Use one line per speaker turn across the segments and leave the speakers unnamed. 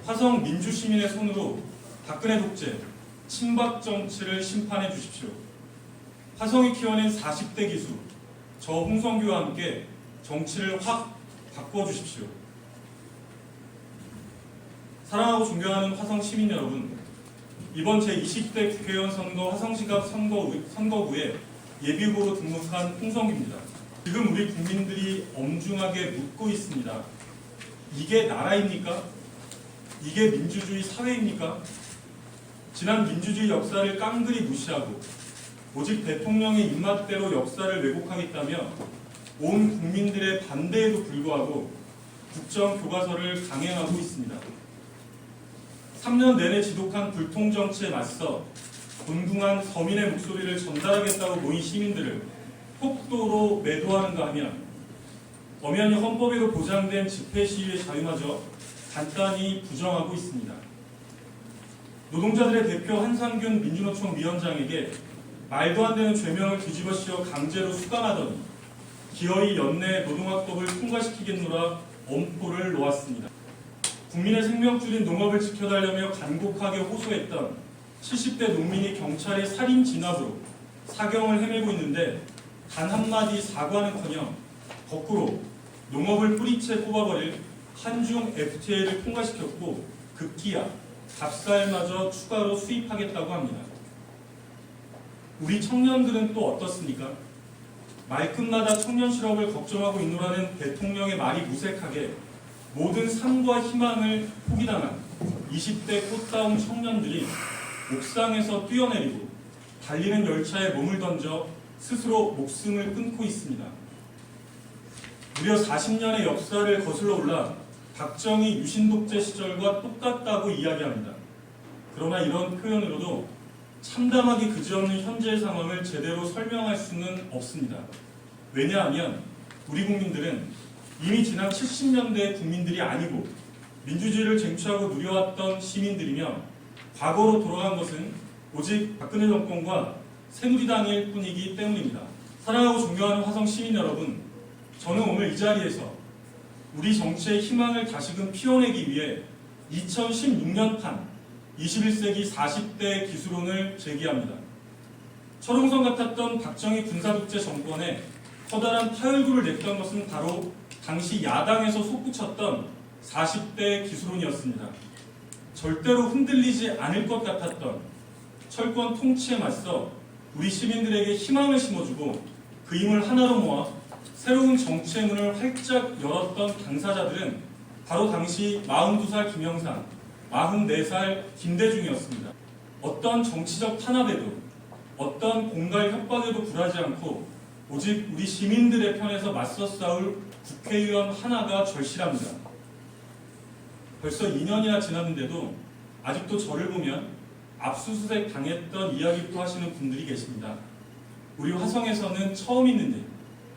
화성 민주시민의 손으로 박근혜 독재, 친박 정치를 심판해 주십시오. 화성이 키워낸 40대 기수, 저 홍성규와 함께 정치를 확 바꿔주십시오. 사랑하고 존경하는 화성 시민 여러분, 이번 제20대 국회의원 선거 화성시갑 선거구에 예비후보로 등록한 홍성규입니다. 지금 우리 국민들이 엄중하게 묻고 있습니다. 이게 나라입니까? 이게 민주주의 사회입니까? 지난 민주주의 역사를 깡그리 무시하고 오직 대통령의 입맛대로 역사를 왜곡하겠다며 온 국민들의 반대에도 불구하고 국정교과서를 강행하고 있습니다. 3년 내내 지독한 불통정치에 맞서 곤궁한 서민의 목소리를 전달하겠다고 모인 시민들을 폭도로 매도하는가 하면 엄연히 헌법에도 보장된 집회 시위의 자유마저 간단히 부정하고 있습니다. 노동자들의 대표 한상균 민주노총 위원장에게 말도 안 되는 죄명을 뒤집어 씌워 강제로 수감하더니 기어이 연내 노동학법을 통과시키겠노라 엄포를 놓았습니다. 국민의 생명줄인 농업을 지켜달라며 간곡하게 호소했던 70대 농민이 경찰의 살인 진압으로 사경을 헤매고 있는데 단 한마디 사과는커녕 거꾸로 농업을 뿌리채 뽑아버릴 한중 FTA를 통과시켰고 급기야 값쌀마저 추가로 수입하겠다고 합니다. 우리 청년들은 또 어떻습니까? 말끝마다 청년 실업을 걱정하고 있노라는 대통령의 말이 무색하게 모든 삶과 희망을 포기당한 20대 꽃다운 청년들이 옥상에서 뛰어내리고 달리는 열차에 몸을 던져 스스로 목숨을 끊고 있습니다. 무려 40년의 역사를 거슬러 올라 박정희 유신독재 시절과 똑같다고 이야기합니다. 그러나 이런 표현으로도 참담하기 그지없는 현재의 상황을 제대로 설명할 수는 없습니다. 왜냐하면 우리 국민들은 이미 지난 70년대의 국민들이 아니고 민주주의를 쟁취하고 누려왔던 시민들이며 과거로 돌아간 것은 오직 박근혜 정권과 새누리당일 뿐이기 때문입니다. 사랑하고 존경하는 화성 시민 여러분, 저는 오늘 이 자리에서 우리 정치의 희망을 다시금 피워내기 위해 2016년판 21세기 40대 기술론을 제기합니다. 철옹성 같았던 박정희 군사독재 정권에 커다란 파열구를 냈던 것은 바로 당시 야당에서 솟구쳤던 40대 기술론이었습니다. 절대로 흔들리지 않을 것 같았던 철권 통치에 맞서 우리 시민들에게 희망을 심어주고 그 힘을 하나로 모아 새로운 정치의 문을 활짝 열었던 당사자들은 바로 당시 42살 김영삼, 44살 김대중이었습니다. 어떤 정치적 탄압에도 어떤 공갈 협박에도 굴하지 않고 오직 우리 시민들의 편에서 맞서 싸울 국회의원 하나가 절실합니다. 벌써 2년이나 지났는데도 아직도 저를 보면 압수수색 당했던 이야기부터 하시는 분들이 계십니다. 우리 화성에서는 처음 있는 일,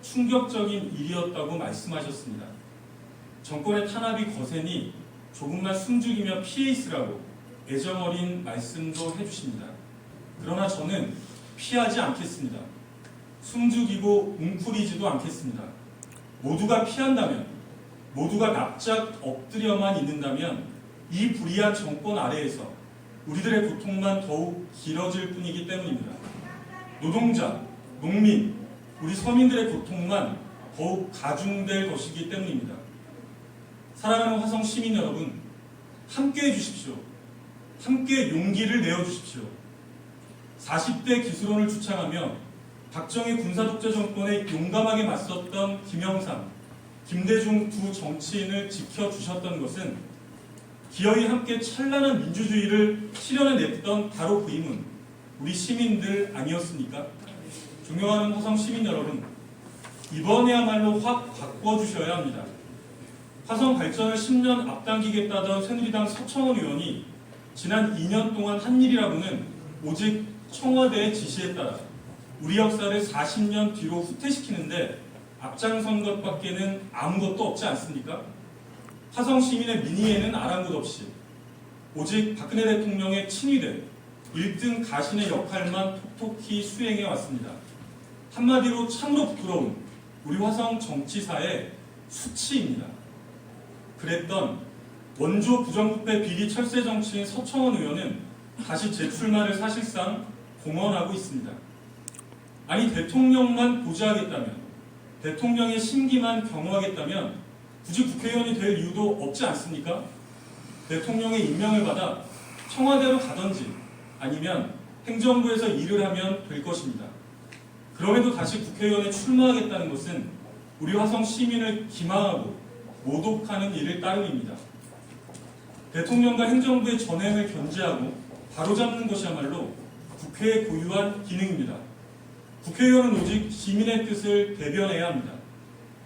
충격적인 일이었다고 말씀하셨습니다. 정권의 탄압이 거세니 조금만 숨죽이며 피해 있으라고 애정어린 말씀도 해주십니다. 그러나 저는 피하지 않겠습니다. 숨죽이고 웅크리지도 않겠습니다. 모두가 피한다면, 모두가 납작 엎드려만 있는다면 이 불의한 정권 아래에서 우리들의 고통만 더욱 길어질 뿐이기 때문입니다. 노동자, 농민, 우리 서민들의 고통만 더욱 가중될 것이기 때문입니다. 사랑하는 화성 시민 여러분, 함께 해주십시오. 함께 용기를 내어주십시오. 40대 기술론을 주창하며 박정희 군사독재 정권에 용감하게 맞섰던 김영삼, 김대중 두 정치인을 지켜주셨던 것은 기어이 함께 찬란한 민주주의를 실현해냈던 바로 그 힘은 우리 시민들 아니었습니까? 존경하는 화성 시민 여러분, 이번에야말로 확 바꿔주셔야 합니다. 화성 발전을 10년 앞당기겠다던 새누리당 서청원 의원이 지난 2년 동안 한 일이라고는 오직 청와대의 지시에 따라 우리 역사를 40년 뒤로 후퇴시키는데 앞장선 것밖에는 아무것도 없지 않습니까? 화성 시민의 민의에는 아랑곳 없이 오직 박근혜 대통령의 친위대 1등 가신의 역할만 톡톡히 수행해 왔습니다. 한마디로 참으로 부끄러운 우리 화성 정치사의 수치입니다. 그랬던 원조 부정부패 비리 철새 정치인 서청원 의원은 다시 재출마를 사실상 공언하고 있습니다. 아니, 대통령만 보좌하겠다면, 대통령의 심기만 경호하겠다면 굳이 국회의원이 될 이유도 없지 않습니까? 대통령의 임명을 받아 청와대로 가든지 아니면 행정부에서 일을 하면 될 것입니다. 그럼에도 다시 국회의원에 출마하겠다는 것은 우리 화성 시민을 기망하고 모독하는 일일 따름입니다. 대통령과 행정부의 전횡을 견제하고 바로잡는 것이야말로 국회의 고유한 기능입니다. 국회의원은 오직 시민의 뜻을 대변해야 합니다.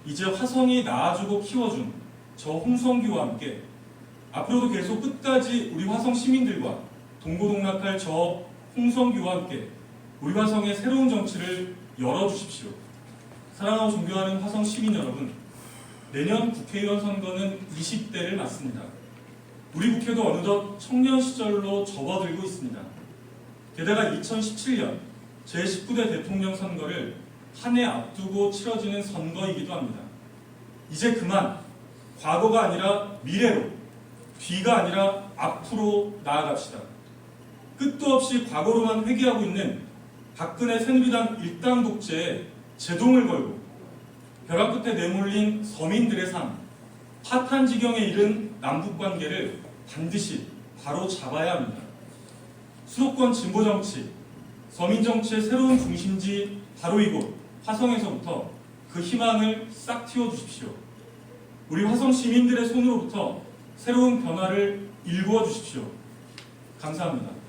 이제 화성이 낳아주고 키워준 저 홍성규와 함께 앞으로도 계속 끝까지 우리 화성 시민들과 동고동락할 저 홍성규와 함께 우리 화성의 새로운 정치를 열어주십시오. 사랑하고 존경하는 화성 시민 여러분, 내년 국회의원 선거는 20대를 맞습니다. 우리 국회도 어느덧 청년 시절로 접어들고 있습니다. 게다가 2017년 제19대 대통령 선거를 한 해 앞두고 치러지는 선거이기도 합니다. 이제 그만 과거가 아니라 미래로, 뒤가 아니라 앞으로 나아갑시다. 끝도 없이 과거로만 회귀하고 있는 박근혜 새누리당 일당 독재에 제동을 걸고 벼랑 끝에 내몰린 서민들의 삶, 파탄 지경에 이른 남북관계를 반드시 바로 잡아야 합니다. 수도권 진보정치, 서민정치의 새로운 중심지 바로 이곳 화성에서부터 그 희망을 싹 틔워주십시오. 우리 화성 시민들의 손으로부터 새로운 변화를 일구어 주십시오. 감사합니다.